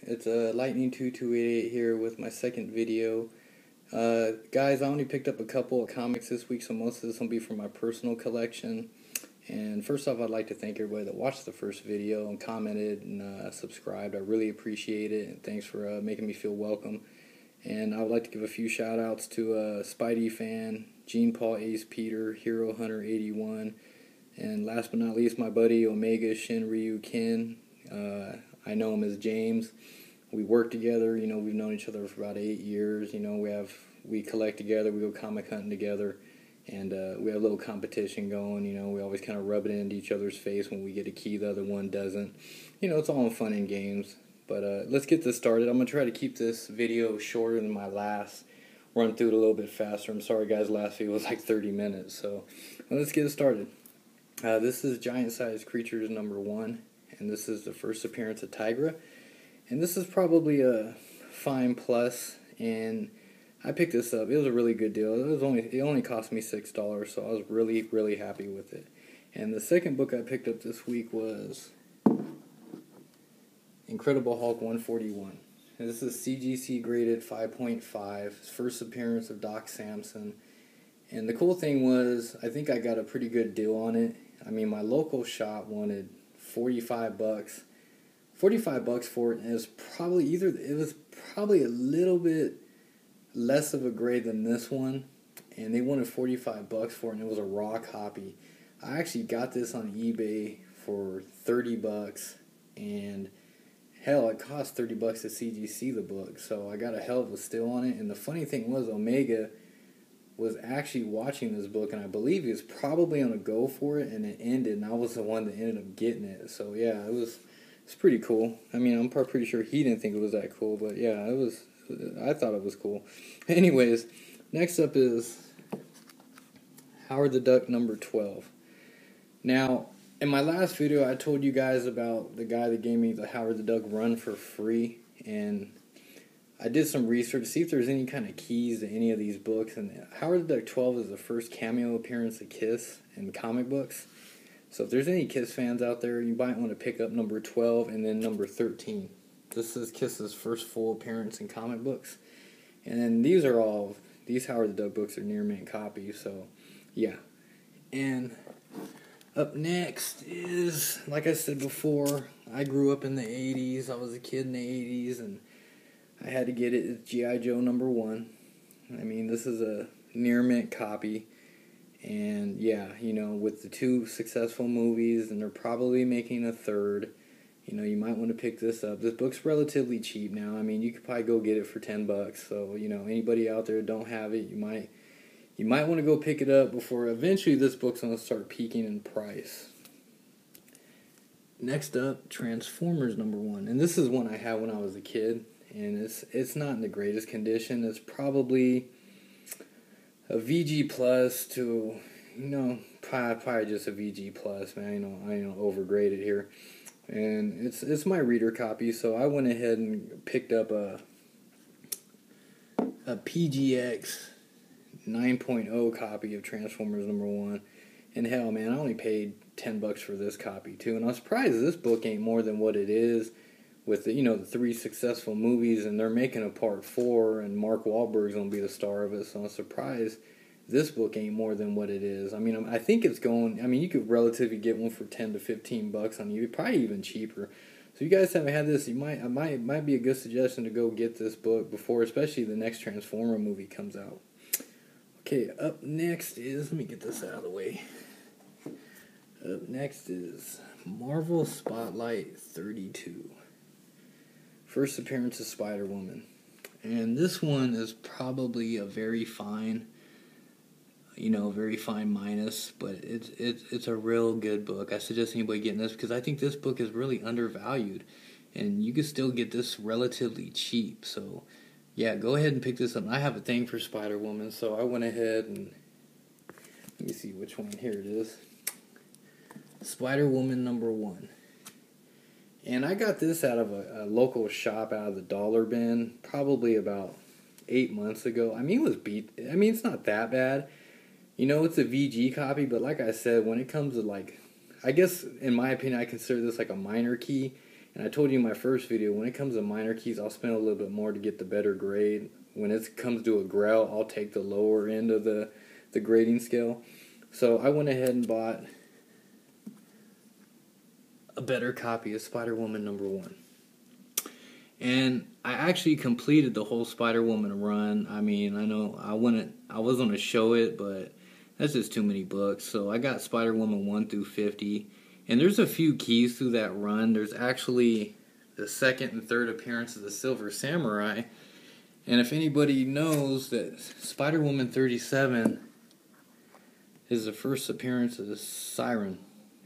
It's Lightning 2288 here with my second video. Guys, I only picked up a couple of comics this week, so most of this will be from my personal collection. And first off, I'd like to thank everybody that watched the first video and commented and subscribed. I really appreciate it, and thanks for making me feel welcome. And I would like to give a few shout outs to Spidey Fan, Gene Paul Ace Peter, Hero Hunter 81, and last but not least, my buddy Omega Shinryu Ken. I know him as James. We work together. We've known each other for about 8 years. We collect together. We go comic hunting together, and we have a little competition going. We always kind of rub it into each other's face when we get a key the other one doesn't. It's all in fun and games. But let's get this started. I'm gonna try to keep this video shorter than my last. Run through it a little bit faster. I'm sorry, guys. Last video was like 30 minutes. So let's get it started. This is Giant Sized Creatures number 1. And this is the first appearance of Tigra, and this is probably a fine plus. And I picked this up. It was a really good deal. It only cost me $6, so I was really happy with it. And the second book I picked up this week was Incredible Hulk 141. And this is CGC graded 5.5. First appearance of Doc Samson. And the cool thing was, I think I got a pretty good deal on it. I mean, my local shop wanted $45 for it, and it was probably a little bit less of a grade than this one, and they wanted $45 for it, and it was a raw copy. I actually got this on eBay for $30, and hell, it cost $30 to CGC the book, so I got a hell of a steal on it. And the funny thing was, Omega was actually watching this book, and I believe he was probably on a go for it, and it ended, and I was the one that ended up getting it. So yeah, it's pretty cool. I mean, I'm pretty sure he didn't think it was that cool, but yeah, I thought it was cool. Anyways, next up is Howard the Duck number 12. Now, in my last video, I told you guys about the guy that gave me the Howard the Duck run for free, and I did some research to see if there's any kind of keys to any of these books, and Howard the Duck 12 is the first cameo appearance of Kiss in comic books. So if there's any Kiss fans out there, you might want to pick up number 12 and then number 13. This is Kiss's first full appearance in comic books. And then these Howard the Duck books are near mint copies, so yeah. And up next is, like I said before, I grew up in the 80s. I was a kid in the 80s, and I had to get it. It's G.I. Joe number 1. I mean, this is a near mint copy. And yeah, with the 2 successful movies, and they're probably making a third, you might want to pick this up. This book's relatively cheap now. I mean, you could probably go get it for $10. So, anybody out there that don't have it, you might want to go pick it up before eventually this book's going to start peaking in price. Next up, Transformers number 1. And this is one I had when I was a kid. And it's not in the greatest condition. It's probably a VG plus to, probably just a VG plus, man. I don't overgrade it here. And it's my reader copy, so I went ahead and picked up a PGX 9.0 copy of Transformers number 1. And hell, man, I only paid $10 for this copy too. And I'm surprised this book ain't more than what it is, with the 3 successful movies, and they're making a part 4, and Mark Wahlberg's going to be the star of it, so I'm surprised this book ain't more than what it is. I mean, I think it's going, you could relatively get one for $10 to $15 on eBay, probably even cheaper. So if you guys haven't had this, it might be a good suggestion to go get this book before, especially the next Transformer movie comes out. Okay, up next is, let me get this out of the way. Up next is Marvel Spotlight 32. First appearance of Spider-Woman. And this one is probably a very fine minus, but it's a real good book. I suggest anybody getting this, because I think this book is really undervalued, and you can still get this relatively cheap. So yeah, go ahead and pick this up. I have a thing for Spider-Woman, so I went ahead and, let me see which one. Here it is. Spider-Woman number 1. And I got this out of a local shop out of the dollar bin probably about 8 months ago. I mean, it's not that bad. It's a VG copy, but like I said, when it comes to I guess in my opinion, I consider this like a minor key. And I told you in my first video, when it comes to minor keys, I'll spend a little bit more to get the better grade. When it comes to a Grell, I'll take the lower end of the grading scale. So I went ahead and bought a better copy of Spider-Woman #1. And I actually completed the whole Spider-Woman run. I mean, I know I was going to show it, but that's just too many books. So I got Spider-Woman 1 through 50. And there's a few keys through that run. There's actually the second and third appearance of the Silver Samurai. And if anybody knows that Spider-Woman 37 is the first appearance of the Siren,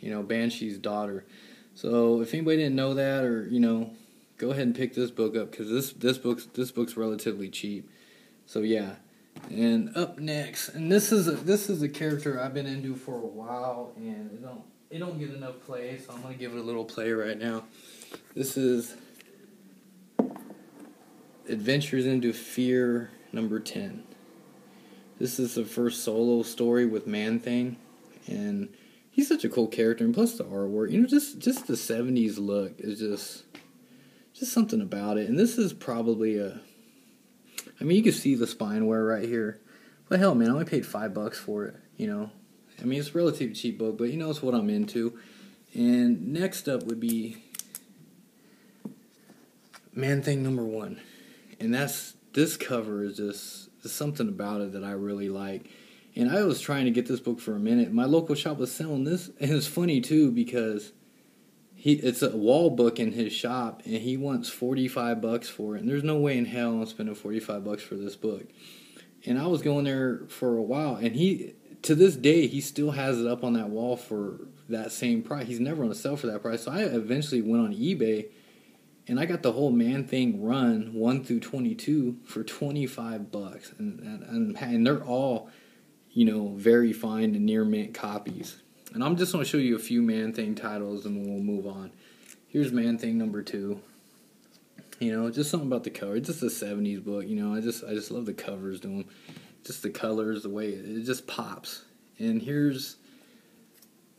Banshee's daughter. So if anybody didn't know that, or go ahead and pick this book up, because this book's relatively cheap. So yeah. And up next, and this is a character I've been into for a while, and it don't get enough play, so I'm gonna give it a little play right now. This is Adventures into Fear #10. This is the first solo story with Man-Thing, and he's such a cool character, and plus the artwork, just the 70s look is just something about it. And this is probably you can see the spine wear right here. But hell, man, I only paid $5 for it, it's a relatively cheap book, but it's what I'm into. And next up would be Man-Thing #1. And this cover is just something about it that I really like. And I was trying to get this book for a minute. My local shop was selling this, and it's funny too because it's a wall book in his shop, and he wants $45 for it. And there's no way in hell I'm spending $45 for this book. And I was going there for a while, and to this day he still has it up on that wall for that same price. He's never going to sell for that price. So I eventually went on eBay, and I got the whole Man-Thing run 1 through 22 for $25, and they're all very fine and near mint copies. And I'm just going to show you a few Man-Thing titles, and we'll move on. Here's Man-Thing #2. Just something about the cover. It's just a 70s book. I just love the covers to them. Just the colors, the way it just pops. And here's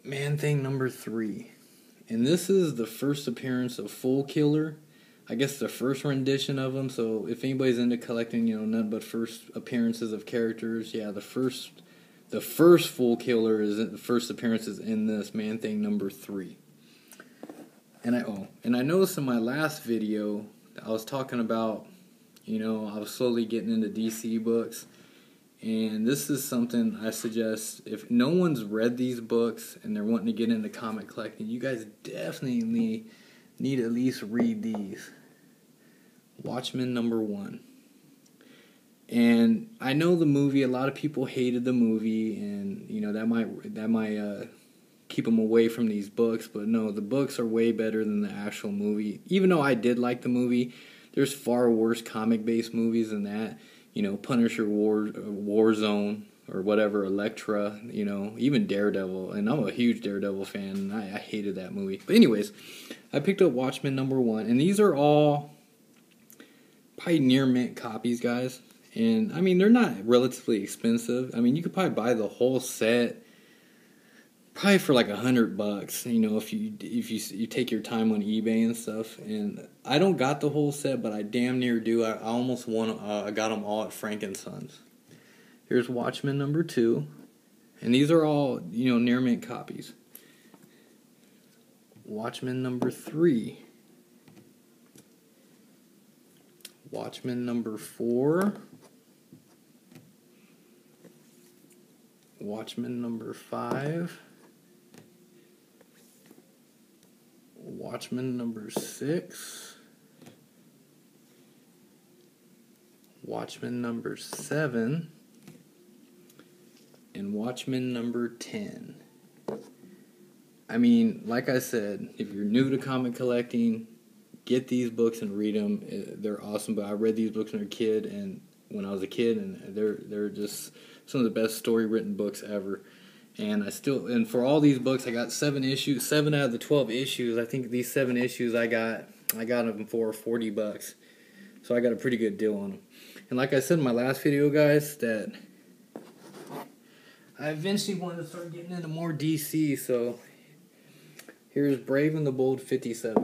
Man-Thing #3. And this is the first appearance of Fool Killer. I guess the first rendition of him. So if anybody's into collecting, none but first appearances of characters, yeah, the first Fool Killer is the first appearances in this Man-Thing #3. And I noticed in my last video I was talking about, I was slowly getting into DC books. And this is something I suggest, if no one's read these books and they're wanting to get into comic collecting, you guys definitely need to at least read these. Watchmen #1. And I know the movie, a lot of people hated the movie, and that might keep them away from these books, but no, the books are way better than the actual movie. Even though I did like the movie, there's far worse comic-based movies than that. Punisher, Warzone, or whatever, Elektra, even Daredevil. And I'm a huge Daredevil fan, and I hated that movie. But anyways, I picked up Watchmen #1, and these are all probably near mint copies, guys. And, they're not relatively expensive. You could probably buy the whole set probably for like $100, if you take your time on eBay and stuff. And I don't got the whole set, but I damn near do. I almost won. I got them all at Frank & Sons. Here's Watchmen #2, and these are all near mint copies. Watchmen #3, Watchmen #4, Watchmen #5. Watchmen #6, Watchmen #7, and Watchmen #10. Like I said, if you're new to comic collecting, get these books and read them. They're awesome. But I read these books when I was a kid, and they're just some of the best story written books ever. And for all these books, I got 7 issues. 7 out of the 12 issues. I think these 7 issues I got them for $40. So I got a pretty good deal on them. And like I said in my last video, guys, that I eventually wanted to start getting into more DC. So here's Brave and the Bold 57.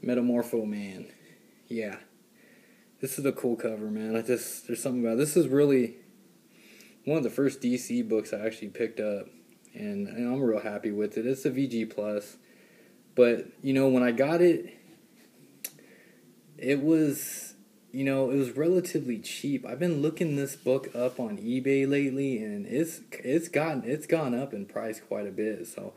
Metamorpho Man. Yeah. This is a cool cover, man. There's something about it. This is really one of the first DC books I actually picked up, and I'm real happy with it. It's a VG Plus, but when I got it, it was relatively cheap. I've been looking this book up on eBay lately, and it's gone up in price quite a bit. So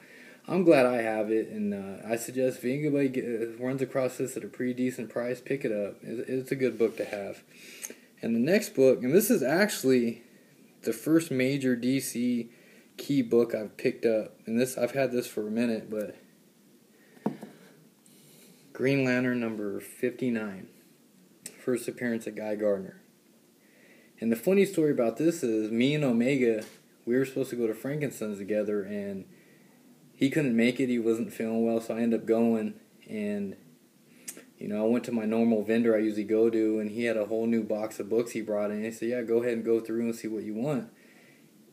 I'm glad I have it, and I suggest if anybody runs across this at a pretty decent price, pick it up. It's a good book to have. And the next book, and this is actually the first major DC key book I've picked up, and I've had this for a minute, but Green Lantern number 59, first appearance of Guy Gardner. And the funny story about this is, me and Omega, we were supposed to go to Frankenstein's together, and he couldn't make it. He wasn't feeling well, so I ended up going, and I went to my normal vendor I usually go to, and he had a whole new box of books he brought in. He said, "Yeah, go ahead and go through and see what you want."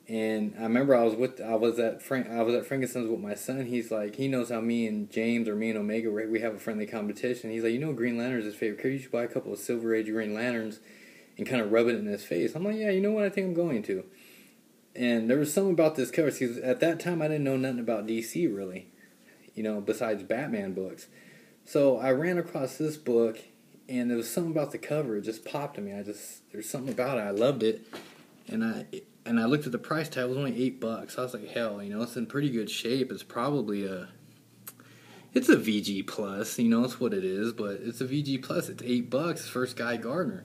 And I remember I was at Frankenstein's with my son. He's like, he knows how me and James, or me and Omega, we have a friendly competition. He's like, Green Lantern's his favorite character. You should buy a couple of Silver Age Green Lanterns and kind of rub it in his face. I'm like, yeah, you know what? I think I'm going to. And there was something about this cover. See, at that time, I didn't know nothing about DC, really, besides Batman books. So I ran across this book, and there was something about the cover. It just popped to me. There's something about it. I loved it. And I looked at the price tag. It was only $8. I was like, hell, it's in pretty good shape. It's probably it's a VG Plus. It's what it is, but it's a VG Plus. It's $8. First Guy Gardner.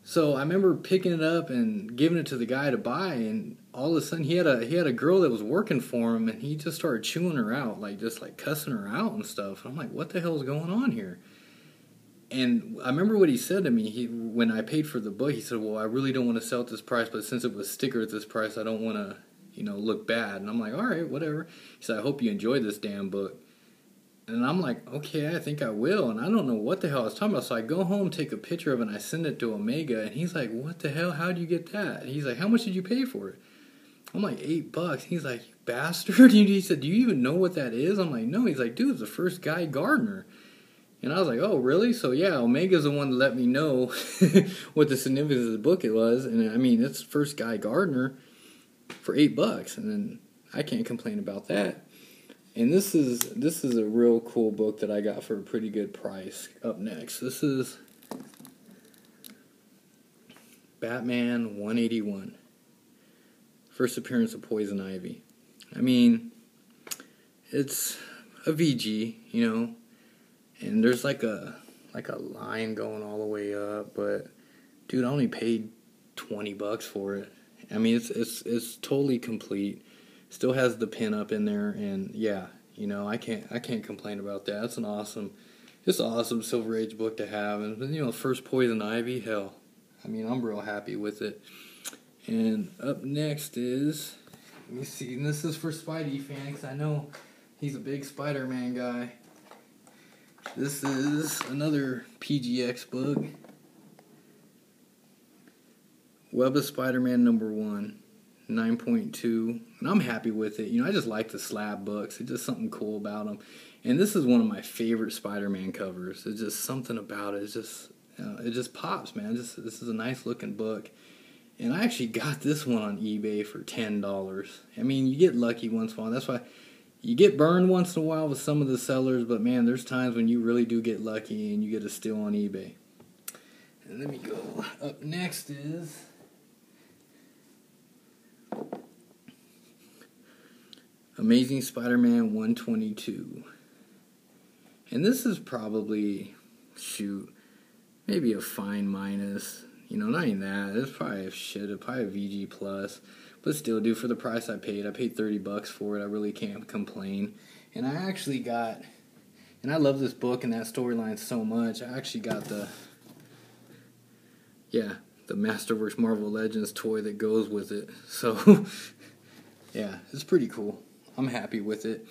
So I remember picking it up and giving it to the guy to buy, and all of a sudden he had a girl that was working for him, and he just started chewing her out, just cussing her out and stuff. And I'm like, what the hell is going on here? And I remember what he said to me. When I paid for the book, he said, "Well, I really don't want to sell at this price, but since it was stickered at this price, I don't want to, look bad." And I'm like, "All right, whatever." He said, "I hope you enjoy this damn book." And I'm like, okay, I think I will. And I don't know what the hell I was talking about. So I go home, take a picture of it, and I send it to Omega. And he's like, what the hell? How'd you get that? And he's like, how much did you pay for it? I'm like, $8. He's like, you bastard. He said, do you even know what that is? I'm like, no. He's like, dude, it's the first Guy Gardner. And I was like, oh, really? So, yeah, Omega's the one that let me know what the significance of the book it was. And, I mean, it's first Guy Gardner for $8. And then I can't complain about that. And this is a real cool book that I got for a pretty good price. Up next, this is Batman 181. First appearance of Poison Ivy. I mean, it's a VG, and there's like a line going all the way up, but dude, I only paid $20 for it. I mean, it's totally complete. Still has the pin up in there, and yeah, I can't complain about that. It's an awesome Silver Age book to have, and first Poison Ivy, hell, I mean, I'm real happy with it. And up next is, let me see, and this is for Spidey fans. I know he's a big Spider-Man guy. This is another PGX book, Web of Spider-Man #1. 9.2, and I'm happy with it. I just like the slab books. It's just something cool about them. And this is one of my favorite Spider-Man covers. It's just something about it. It's just, it just pops, man. This is a nice looking book. And I actually got this one on eBay for $10. I mean, you get lucky once in a while. That's why you get burned once in a while with some of the sellers, but man, there's times when you really do get lucky and you get a steal on eBay. And let me go. Up next is Amazing Spider-Man 122. And this is probably, maybe a fine minus. Not even that. It's probably probably a VG plus. But still, dude, for the price I paid $30 for it. I really can't complain. And I actually got, and I love this book and that storyline so much, I actually got the Masterworks Marvel Legends toy that goes with it. So, yeah, it's pretty cool. I'm happy with it.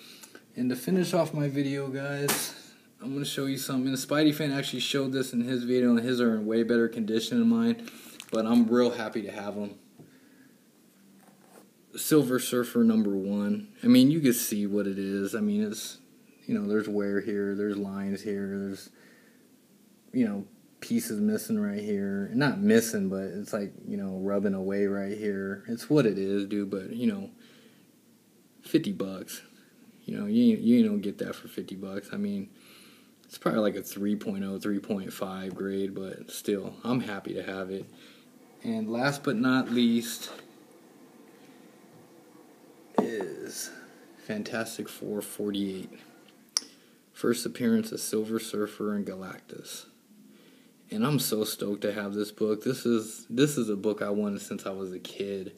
And to finish off my video, guys, I'm going to show you something. And the Spidey fan actually showed this in his video, and his are in way better condition than mine. But I'm real happy to have them. Silver Surfer #1. I mean, you can see what it is. I mean, you know, there's wear here, there's lines here, there's, you know, pieces missing right here. Not missing, but it's like, you know, rubbing away right here. It's what it is, dude, but, you know, $50. You know, you don't get that for $50. I mean, it's probably like a 3.0, 3.5 grade, but still, I'm happy to have it. And last but not least is Fantastic Four 48. First appearance of Silver Surfer and Galactus. And I'm so stoked to have this book. This is a book I wanted since I was a kid.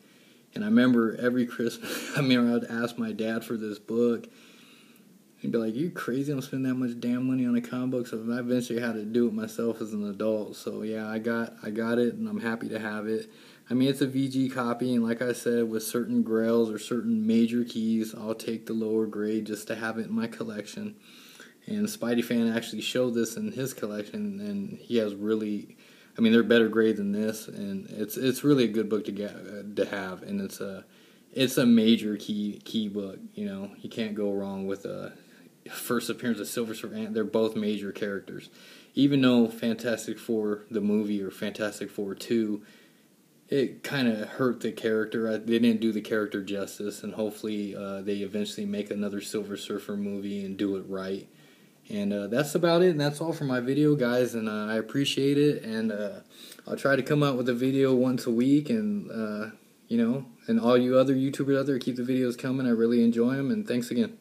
And I remember every Christmas, I'd ask my dad for this book. He'd be like, "You crazy? I'm spending that much damn money on a comic book." So I eventually had to do it myself as an adult. So yeah, I got it, and I'm happy to have it. I mean, it's a VG copy, and like I said, with certain grails or certain major keys, I'll take the lower grade just to have it in my collection. And Spidey Fan actually showed this in his collection, and he has really, I mean, they're better grade than this, and it's really a good book to have, and it's a major key book. You know, you can't go wrong with a first appearance of Silver Surfer. They're both major characters, even though Fantastic Four the movie or Fantastic Four 2, it kind of hurt the character. They didn't do the character justice, and hopefully they eventually make another Silver Surfer movie and do it right. And that's about it, and that's all for my video, guys, and I appreciate it, and I'll try to come out with a video once a week, and, you know, and all you other YouTubers out there, keep the videos coming. I really enjoy them, and thanks again.